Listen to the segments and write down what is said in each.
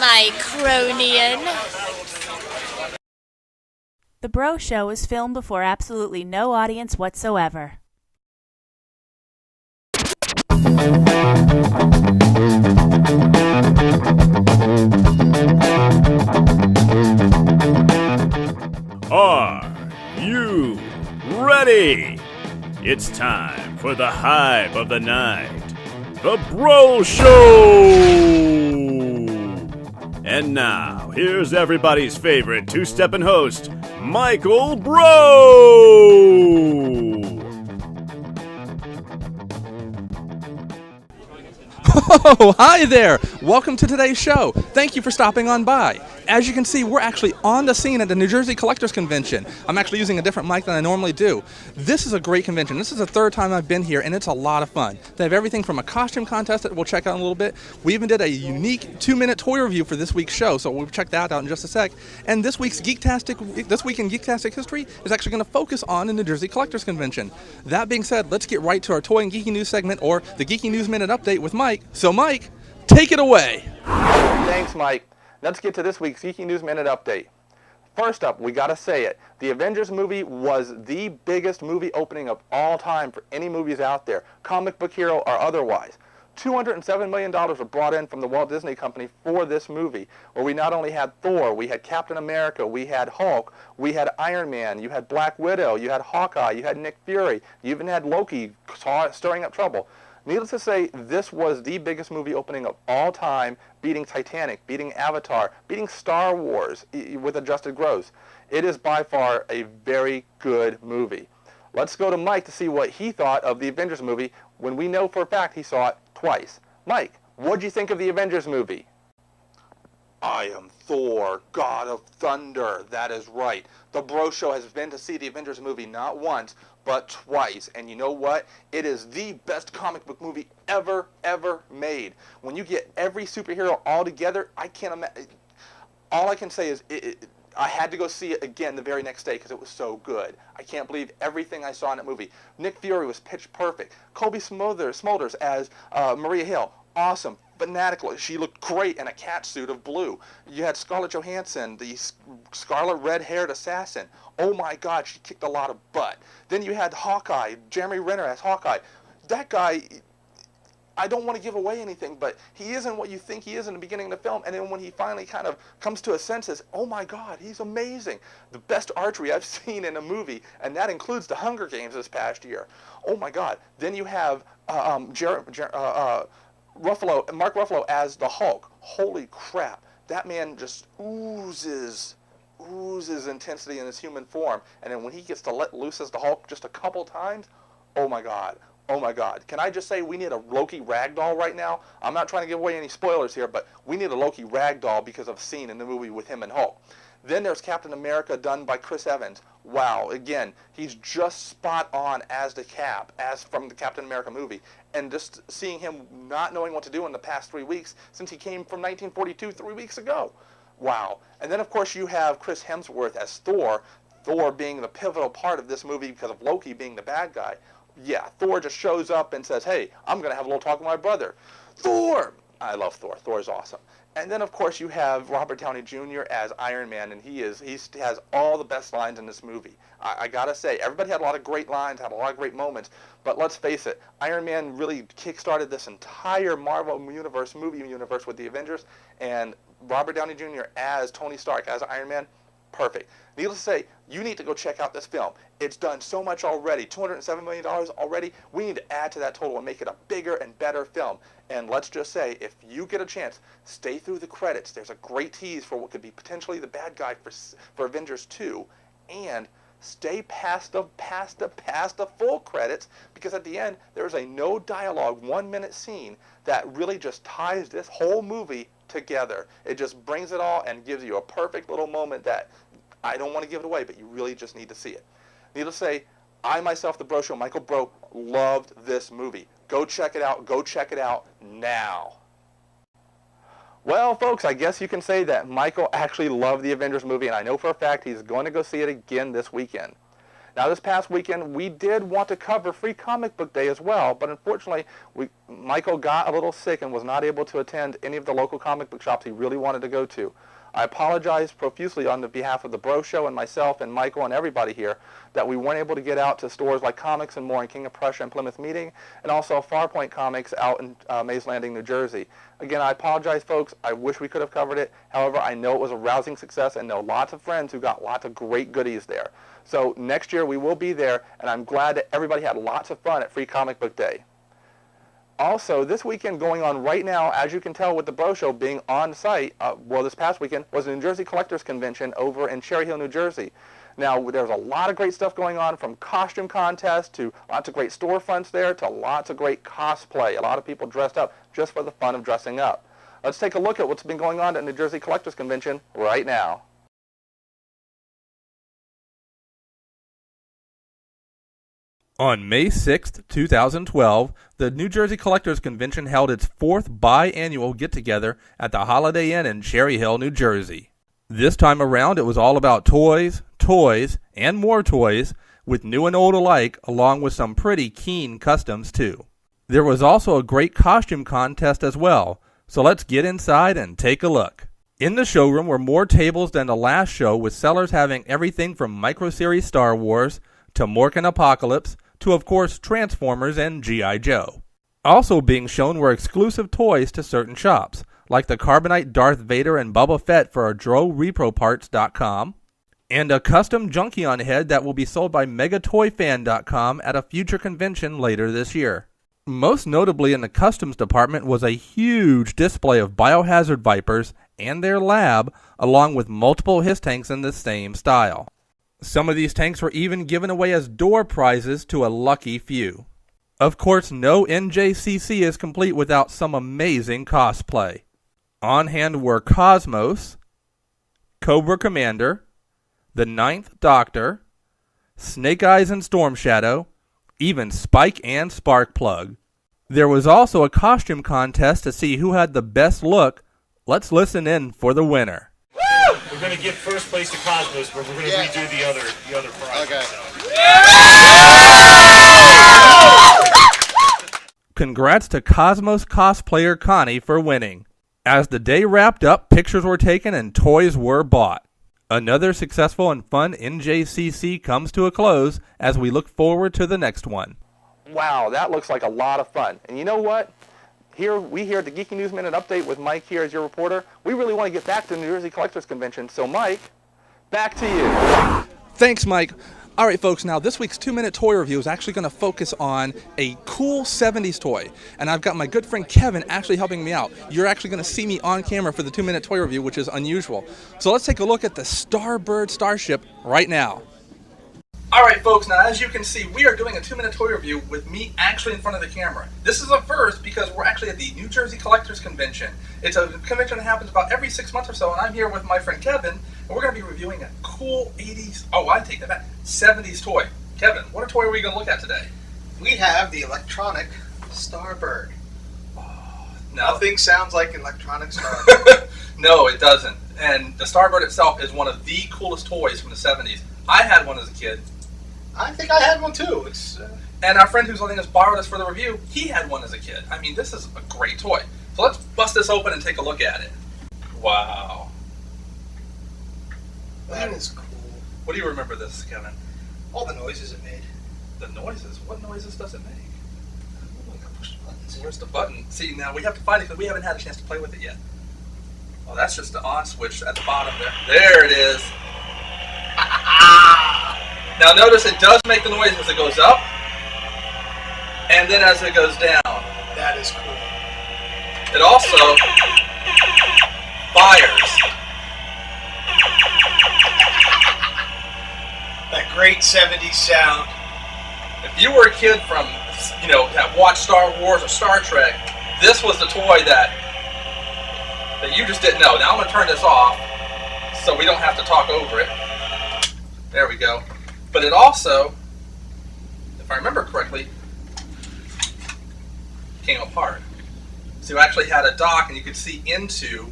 Micronian. The Breaux Show is filmed before absolutely no audience whatsoever. Are you ready? It's time for the hype of the night, the Breaux Show! And now, here's everybody's favorite two-stepping host, Michael Breaux! Oh, hi there! Welcome to today's show. Thank you for stopping on by. As you can see, we're actually on the scene at the New Jersey Collectors Convention. I'm actually using a different mic than I normally do. This is a great convention. This is the third time I've been here, and it's a lot of fun. They have everything from a costume contest that we'll check out in a little bit. We even did a unique 2-minute toy review for this week's show, so we'll check that out in just a sec. And this week in Geektastic history is actually going to focus on the New Jersey Collectors Convention. That being said, let's get right to our Toy and Geeky News segment, or the Geeky News Minute update with Mike. So Mike, take it away. Thanks, Mike. Let's get to this week's Geeky News Minute update. First up, we gotta say it. The Avengers movie was the biggest movie opening of all time for any movies out there, comic book hero or otherwise. $207 million were brought in from the Walt Disney Company for this movie, where we not only had Thor, we had Captain America, we had Hulk, we had Iron Man, you had Black Widow, you had Hawkeye, you had Nick Fury, you even had Loki stirring up trouble. Needless to say, this was the biggest movie opening of all time, beating Titanic, beating Avatar, beating Star Wars with adjusted gross. It is by far a very good movie. Let's go to Mike to see what he thought of the Avengers movie when we know for a fact he saw it twice. Mike, what'd you think of the Avengers movie? I am Thor, God of Thunder. That is right. The Breaux Show has been to see the Avengers movie not once, but twice. And you know what? It is the best comic book movie ever made. When you get every superhero all together, I can't imagine. All I can say is I had to go see it again the very next day because it was so good. I can't believe everything I saw in that movie. Nick Fury was pitch perfect. Colby Smulders as Maria Hill, awesome. Fanatical. She looked great in a cat suit of blue. You had Scarlett Johansson, the scarlet red-haired assassin. Oh my God, she kicked a lot of butt. Then you had Hawkeye, Jeremy Renner as Hawkeye. That guy, I don't want to give away anything, but he isn't what you think he is in the beginning of the film, and then when he finally kind of comes to his senses, oh my God, he's amazing. The best archery I've seen in a movie, and that includes the Hunger Games this past year. Oh my God. Then you have Mark Ruffalo as the Hulk. Holy crap. That man just oozes intensity in his human form. And then when he gets to let loose as the Hulk just a couple times, oh my God. Oh my God. Can I just say we need a Loki ragdoll right now? I'm not trying to give away any spoilers here, but we need a Loki ragdoll because of a scene in the movie with him and Hulk. Then there's Captain America done by Chris Evans. Wow, again, he's just spot on as the Cap, as from the Captain America movie. And just seeing him not knowing what to do in the past 3 weeks since he came from 1942 3 weeks ago. Wow. And then, of course, you have Chris Hemsworth as Thor, Thor being the pivotal part of this movie because of Loki being the bad guy. Yeah, Thor just shows up and says, hey, I'm going to have a little talk with my brother. Thor! I love Thor. Thor is awesome. And then, of course, you have Robert Downey Jr. as Iron Man, and he has all the best lines in this movie. I gotta say, everybody had a lot of great lines, had a lot of great moments, but let's face it, Iron Man really kick-started this entire Marvel movie universe with the Avengers, and Robert Downey Jr. as Tony Stark, as Iron Man, perfect. Needless to say, you need to go check out this film. It's done so much already, $207 million already. We need to add to that total and make it a bigger and better film. And let's just say, if you get a chance, stay through the credits. There's a great tease for what could be potentially the bad guy for Avengers 2, and stay past the full credits, because at the end there's a no dialogue 1-minute scene that really just ties this whole movie together. It just brings it all and gives you a perfect little moment that I don't want to give it away, but you really just need to see it. Needless to say, I myself, the Breaux Show, Michael Breaux, loved this movie. Go check it out. Go check it out now. Well, folks, I guess you can say that Michael actually loved the Avengers movie, and I know for a fact he's going to go see it again this weekend. Now, this past weekend, we did want to cover Free Comic Book Day as well, but unfortunately, Michael got a little sick and was not able to attend any of the local comic book shops he really wanted to go to. I apologize profusely on the behalf of the Breaux Show and myself and Michael and everybody here that we weren't able to get out to stores like Comics and More in King of Prussia and Plymouth Meeting, and also Farpoint Comics out in Mays Landing, New Jersey. Again, I apologize, folks. I wish we could have covered it. However, I know it was a rousing success and know lots of friends who got lots of great goodies there. So next year we will be there, and I'm glad that everybody had lots of fun at Free Comic Book Day. Also, this weekend going on right now, as you can tell with the Breaux Show being on site, this past weekend was the New Jersey Collectors Convention over in Cherry Hill, New Jersey. Now, there's a lot of great stuff going on, from costume contests to lots of great storefronts there to lots of great cosplay. A lot of people dressed up just for the fun of dressing up. Let's take a look at what's been going on at New Jersey Collectors Convention right now. On May 6th, 2012, the New Jersey Collectors Convention held its 4th biannual get-together at the Holiday Inn in Cherry Hill, New Jersey. This time around, it was all about toys, and more toys, with new and old alike, along with some pretty keen customs, too. There was also a great costume contest as well, so let's get inside and take a look. In the showroom were more tables than the last show, with sellers having everything from micro-series Star Wars to Morkin Apocalypse, to, of course, Transformers and G.I. Joe. Also being shown were exclusive toys to certain shops, like the Carbonite Darth Vader and Boba Fett for DroReproParts.com, and a custom Junkion head that will be sold by MegaToyFan.com at a future convention later this year. Most notably in the customs department was a huge display of Biohazard Vipers and their lab, along with multiple HISS tanks in the same style. Some of these tanks were even given away as door prizes to a lucky few. Of course, no NJCC is complete without some amazing cosplay. On hand were Cosmos, Cobra Commander, the Ninth Doctor, Snake Eyes and Storm Shadow, even Spike and Sparkplug. There was also a costume contest to see who had the best look. Let's listen in for the winner. We're going to give first place to Cosmos, but we're going to redo the other prize. Okay. Congrats to Cosmos cosplayer Connie for winning. As the day wrapped up, pictures were taken and toys were bought. Another successful and fun NJCC comes to a close as we look forward to the next one. Wow, that looks like a lot of fun. And you know what? Here at the Geeky News Minute Update with Mike here as your reporter, we really want to get back to the New Jersey Collectors Convention. So, Mike, back to you. Thanks, Mike. All right, folks, now this week's 2-minute toy review is actually going to focus on a cool 70s toy. And I've got my good friend Kevin actually helping me out. You're actually going to see me on camera for the 2-minute toy review, which is unusual. So let's take a look at the Starbird Starship right now. All right, folks, now as you can see, we are doing a 2-minute toy review with me actually in front of the camera. This is a first because we're actually at the New Jersey Collectors Convention. It's a convention that happens about every 6 months or so, and I'm here with my friend Kevin, and we're going to be reviewing a cool 80s, I take that back, 70s toy. Kevin, what toy are we going to look at today? We have the electronic Starbird. Oh, Nothing sounds like electronic Starbird. No, it doesn't. And the Starbird itself is one of the coolest toys from the 70s. I had one as a kid. I think I had one too. And our friend who's letting us borrow this for the review, he had one as a kid. I mean, this is a great toy. So let's bust this open and take a look at it. Wow. That is cool. What do you remember this, Kevin? All the noises it made. The noises? What noises does it make? Oh, I gotta push the buttons. Where's the button? See, now we have to find it because we haven't had a chance to play with it yet. Oh, that's just the on switch at the bottom there. There it is. Now notice it does make the noise as it goes up, and then as it goes down. That is cool. It also fires. That great 70s sound. If you were a kid from, that watched Star Wars or Star Trek, this was the toy that you just didn't know. Now I'm going to turn this off so we don't have to talk over it. There we go. But it also, if I remember correctly, came apart. So you actually had a dock and you could see into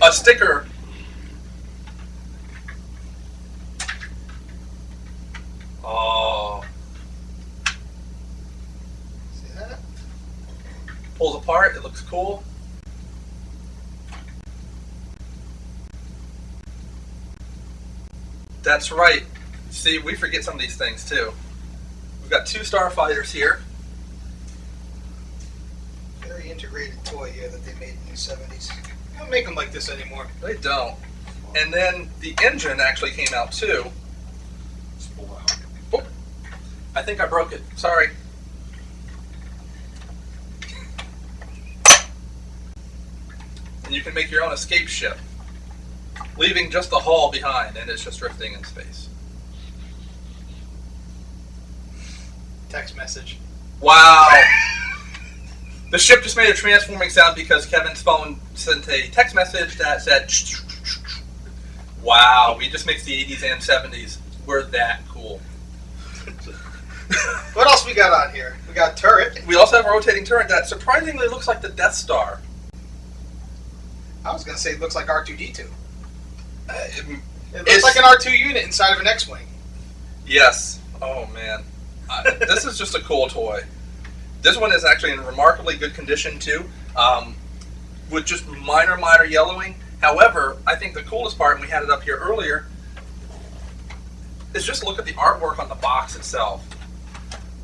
a sticker. Pulls apart. It looks cool. That's right. See, we forget some of these things too. We've got 2 starfighters here. Very integrated toy here that they made in the 70s. They don't make them like this anymore. They don't. And then the engine actually came out too. Oh, I think I broke it. Sorry. And you can make your own escape ship, leaving just the hull behind, and it's just drifting in space. Text message. Wow. The ship just made a transforming sound because Kevin's phone sent a text message that said, wow, we just mixed the 80s and 70s. We're that cool. What else we got on here? We got turret. We also have a rotating turret that surprisingly looks like the Death Star. I was going to say it looks like R2-D2. It It looks like an R2 unit inside of an X-Wing. Yes. Oh, man. This is just a cool toy. This one is actually in remarkably good condition, too, with just minor yellowing. However, I think the coolest part, and we had it up here earlier, is just look at the artwork on the box itself.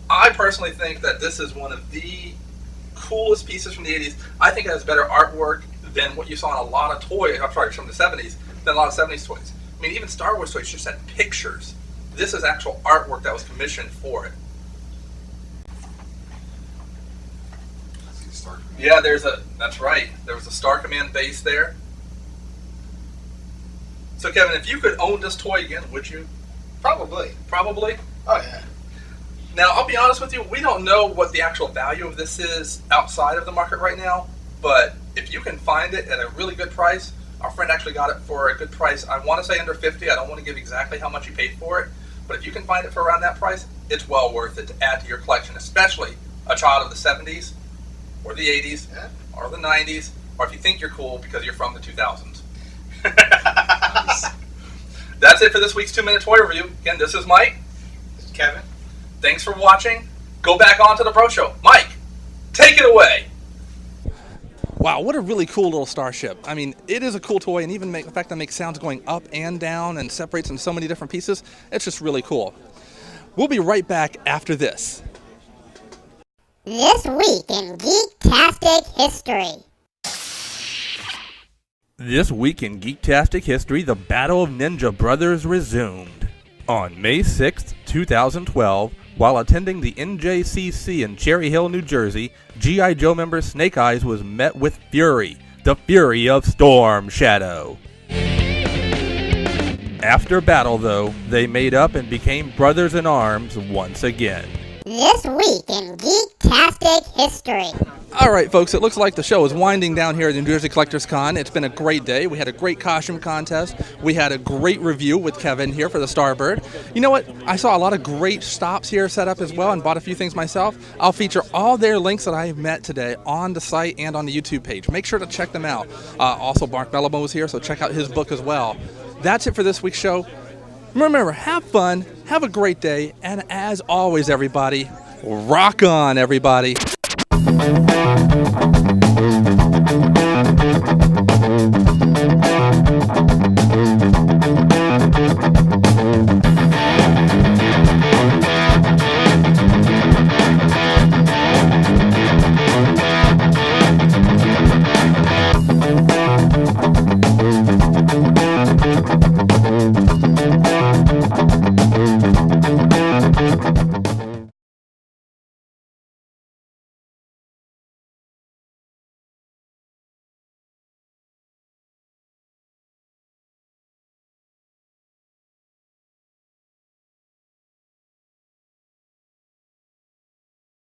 I personally think that this is one of the coolest pieces from the 80s. I think it has better artwork than what you saw in a lot of toys, I'm sorry, from the 70s, than a lot of 70s toys. I mean, even Star Wars toys just had pictures. This is actual artwork that was commissioned for it. Yeah, that's right. There was a Star Command base there. So Kevin, if you could own this toy again, would you? Probably. Probably? Oh, yeah. Now, I'll be honest with you, we don't know what the actual value of this is outside of the market right now, but if you can find it at a really good price, our friend actually got it for a good price. I want to say under 50. I don't want to give exactly how much he paid for it, but if you can find it for around that price, it's well worth it to add to your collection, especially a child of the 70s or the 80s or the 90s, or if you think you're cool because you're from the 2000s. That's it for this week's 2-minute toy review. Again, this is Mike. This is Kevin. Thanks for watching. Go back on to the Breaux Show. Mike, take it away. Wow, what a really cool little starship. I mean, it is a cool toy, and even the fact that it makes sounds going up and down and separates in so many different pieces, it's just really cool. We'll be right back after this. This week in Geektastic History. This week in Geektastic history, the Battle of Ninja Brothers resumed. On May 6, 2012, while attending the NJCC in Cherry Hill, New Jersey, G.I. Joe member Snake Eyes was met with fury, the fury of Storm Shadow. After battle, though, they made up and became brothers in arms once again. This week in Geektastic History. All right, folks, it looks like the show is winding down here at New Jersey Collectors Con. It's been a great day. We had a great costume contest. We had a great review with Kevin here for the Starbird. You know what? I saw a lot of great stops here set up as well and bought a few things myself. I'll feature all their links that I have met today on the site and on the YouTube page. Make sure to check them out. Also, Mark Bellamo is here, so check out his book as well. That's it for this week's show. Remember, have fun, have a great day, and as always, everybody, rock on, everybody.